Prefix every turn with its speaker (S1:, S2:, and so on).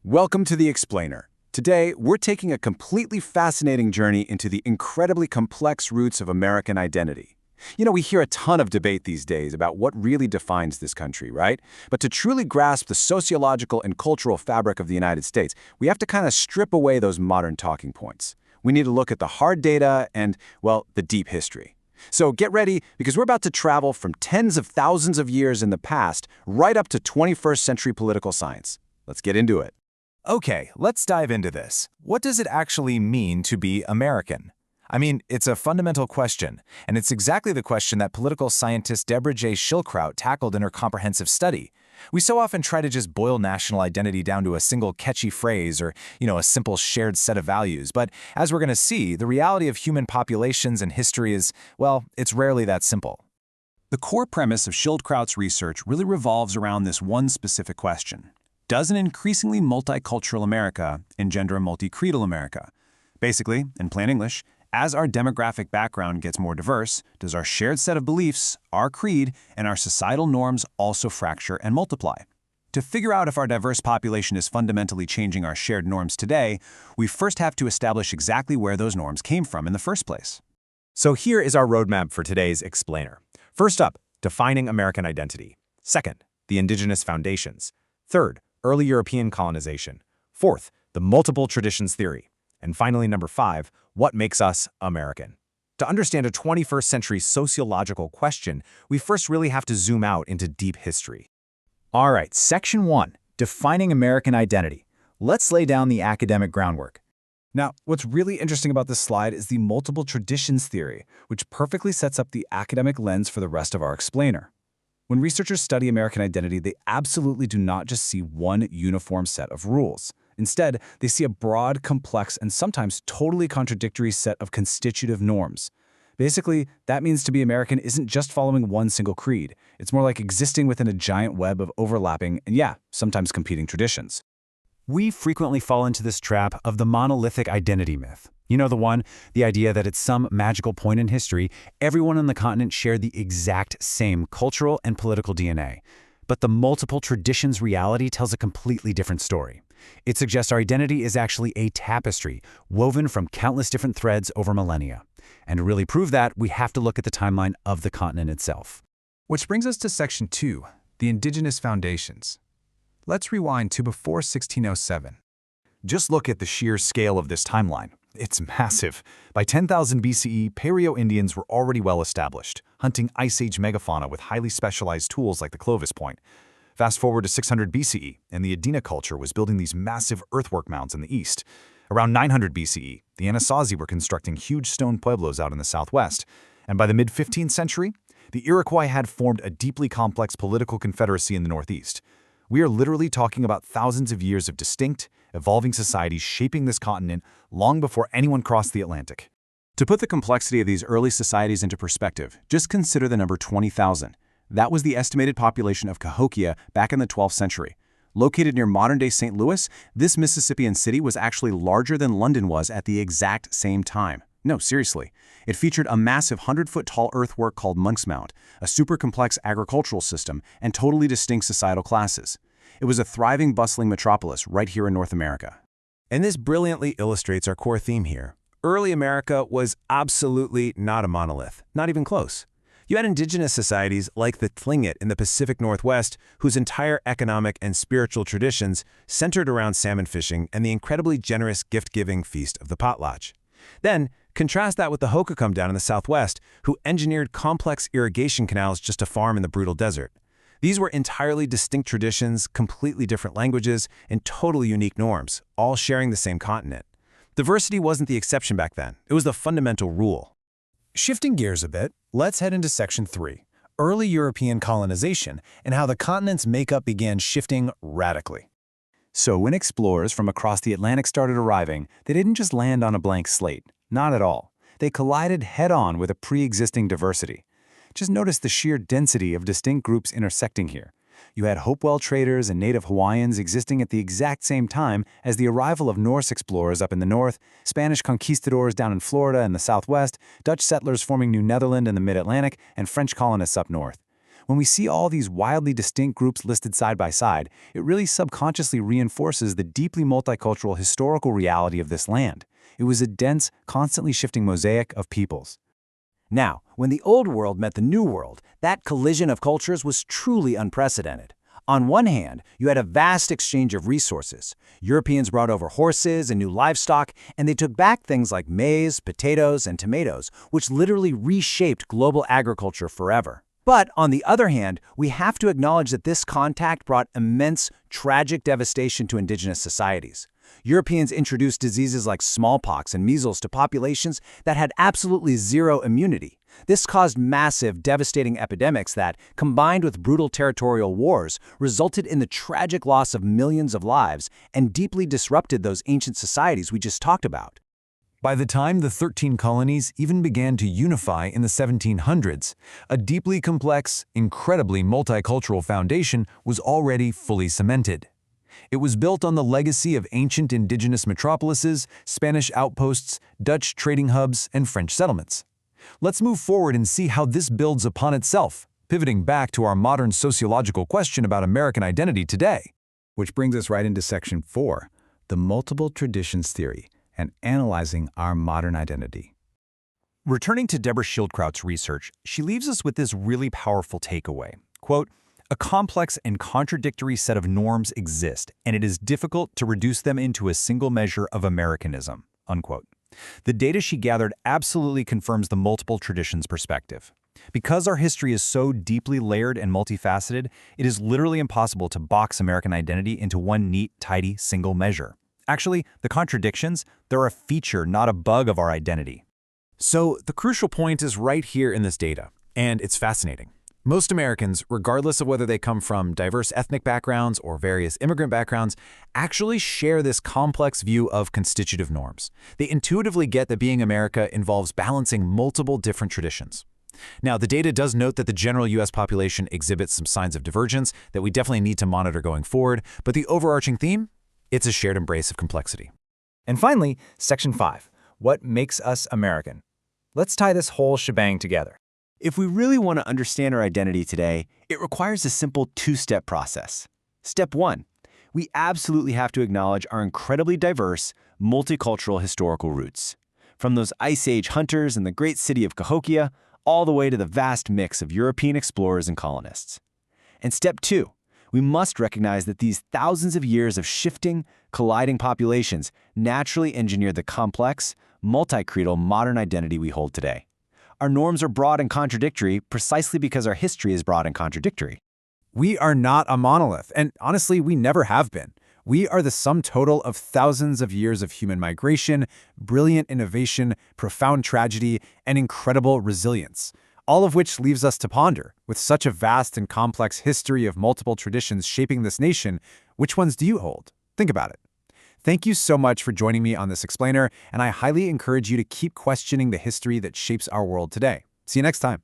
S1: Welcome to The Explainer. Today, we're taking a completely fascinating journey into the incredibly complex roots of American identity. We hear a ton of debate these days about what really defines this country, right? But to truly grasp the sociological and cultural fabric of the United States, we have to kind of strip away those modern talking points. We need to look at the hard data and, well, the deep history. So get ready, because we're about to travel from tens of thousands of years in the past right up to 21st century political science. Let's get into it.
S2: Okay, let's dive into this. What does it actually mean to be American? I mean, it's a fundamental question, and it's exactly the question that political scientist Deborah J. Schildkraut tackled in her comprehensive study. We so often try to just boil national identity down to a single catchy phrase or, a simple shared set of values. But as we're going to see, the reality of human populations and history is, well, it's rarely that simple. The core premise of Schildkraut's research really revolves around this one specific question. Does an increasingly multicultural America engender a multi-creedal America? Basically, in plain English, as our demographic background gets more diverse, does our shared set of beliefs, our creed, and our societal norms also fracture and multiply? To figure out if our diverse population is fundamentally changing our shared norms today, we first have to establish exactly where those norms came from in the first place.
S3: So here is our roadmap for today's explainer. First up, defining American identity. Second, the indigenous foundations. Third, early European colonization. Fourth, the multiple traditions theory. And finally, number 5, what makes us American? To understand a 21st century sociological question, we first really have to zoom out into deep history.
S2: All right, Section 1, defining American identity. Let's lay down the academic groundwork. Now, what's really interesting about this slide is the multiple traditions theory, which perfectly sets up the academic lens for the rest of our explainer. When researchers study American identity, they absolutely do not just see one uniform set of rules. Instead, they see a broad, complex, and sometimes totally contradictory set of constitutive norms. Basically, that means to be American isn't just following one single creed. It's more like existing within a giant web of overlapping and, sometimes competing traditions. We frequently fall into this trap of the monolithic identity myth. You know the one, the idea that at some magical point in history, everyone on the continent shared the exact same cultural and political DNA. But the multiple traditions reality tells a completely different story. It suggests our identity is actually a tapestry, woven from countless different threads over millennia. And to really prove that, we have to look at the timeline of the continent itself.
S4: Which brings us to Section 2, the indigenous foundations. Let's rewind to before 1607.
S2: Just look at the sheer scale of this timeline. It's massive. By 10,000 BCE, Paleo-Indians were already well established, hunting Ice Age megafauna with highly specialized tools like the Clovis point. Fast forward to 600 BCE, and the Adena culture was building these massive earthwork mounds in the east. Around 900 BCE, the Anasazi were constructing huge stone pueblos out in the southwest. And by the mid-15th century, the Iroquois had formed a deeply complex political confederacy in the northeast. We are literally talking about thousands of years of distinct, evolving societies shaping this continent long before anyone crossed the Atlantic.
S1: To put the complexity of these early societies into perspective, just consider the number 20,000. That was the estimated population of Cahokia back in the 12th century. Located near modern-day St. Louis, this Mississippian city was actually larger than London was at the exact same time. No, seriously. It featured a massive 100-foot-tall earthwork called Monk's Mound, a super complex agricultural system, and totally distinct societal classes. It was a thriving, bustling metropolis right here in North America.
S3: And this brilliantly illustrates our core theme here. Early America was absolutely not a monolith, not even close. You had indigenous societies like the Tlingit in the Pacific Northwest, whose entire economic and spiritual traditions centered around salmon fishing and the incredibly generous gift-giving feast of the potlatch. Then, contrast that with the Hohokam down in the Southwest, who engineered complex irrigation canals just to farm in the brutal desert. These were entirely distinct traditions, completely different languages, and totally unique norms, all sharing the same continent. Diversity wasn't the exception back then. It was the fundamental rule.
S2: Shifting gears a bit, let's head into Section 3, early European colonization and how the continent's makeup began shifting radically. So when explorers from across the Atlantic started arriving, they didn't just land on a blank slate. Not at all. They collided head-on with a pre-existing diversity. Just notice the sheer density of distinct groups intersecting here. You had Hopewell traders and native Hawaiians existing at the exact same time as the arrival of Norse explorers up in the north, Spanish conquistadors down in Florida and the southwest, Dutch settlers forming New Netherland in the mid-Atlantic, and French colonists up north. When we see all these wildly distinct groups listed side by side, it really subconsciously reinforces the deeply multicultural historical reality of this land. It was a dense, constantly shifting mosaic of peoples.
S1: Now, when the Old World met the New World, that collision of cultures was truly unprecedented. On one hand, you had a vast exchange of resources. Europeans brought over horses and new livestock, and they took back things like maize, potatoes, and tomatoes, which literally reshaped global agriculture forever. But on the other hand, we have to acknowledge that this contact brought immense, tragic devastation to indigenous societies. Europeans introduced diseases like smallpox and measles to populations that had absolutely zero immunity. This caused massive, devastating epidemics that, combined with brutal territorial wars, resulted in the tragic loss of millions of lives and deeply disrupted those ancient societies we just talked about.
S3: By the time the 13 colonies even began to unify in the 1700s, a deeply complex, incredibly multicultural foundation was already fully cemented. It was built on the legacy of ancient indigenous metropolises, Spanish outposts, Dutch trading hubs, and French settlements. Let's move forward and see how this builds upon itself, pivoting back to our modern sociological question about American identity today.
S2: Which brings us right into Section 4, the multiple traditions theory, and analyzing our modern identity.
S3: Returning to Deborah Schildkraut's research, she leaves us with this really powerful takeaway. Quote, "A complex and contradictory set of norms exist, and it is difficult to reduce them into a single measure of Americanism." Unquote. The data she gathered absolutely confirms the multiple traditions perspective. Because our history is so deeply layered and multifaceted, it is literally impossible to box American identity into one neat, tidy, single measure. Actually, the contradictions, they're a feature, not a bug of our identity. So the crucial point is right here in this data, and it's fascinating. Most Americans, regardless of whether they come from diverse ethnic backgrounds or various immigrant backgrounds, actually share this complex view of constitutive norms. They intuitively get that being America involves balancing multiple different traditions. Now, the data does note that the general U.S. population exhibits some signs of divergence that we definitely need to monitor going forward, but the overarching theme? It's a shared embrace of complexity.
S2: And finally, Section 5, what makes us American? Let's tie this whole shebang together.
S1: If we really want to understand our identity today, it requires a simple two-step process. Step 1, we absolutely have to acknowledge our incredibly diverse, multicultural historical roots. From those Ice Age hunters in the great city of Cahokia, all the way to the vast mix of European explorers and colonists. And step 2, we must recognize that these thousands of years of shifting, colliding populations naturally engineered the complex, multi-creedal modern identity we hold today. Our norms are broad and contradictory precisely because our history is broad and contradictory.
S2: We are not a monolith, and honestly, we never have been. We are the sum total of thousands of years of human migration, brilliant innovation, profound tragedy, and incredible resilience, all of which leaves us to ponder. With such a vast and complex history of multiple traditions shaping this nation, which ones do you hold? Think about it. Thank you so much for joining me on this explainer, and I highly encourage you to keep questioning the history that shapes our world today. See you next time.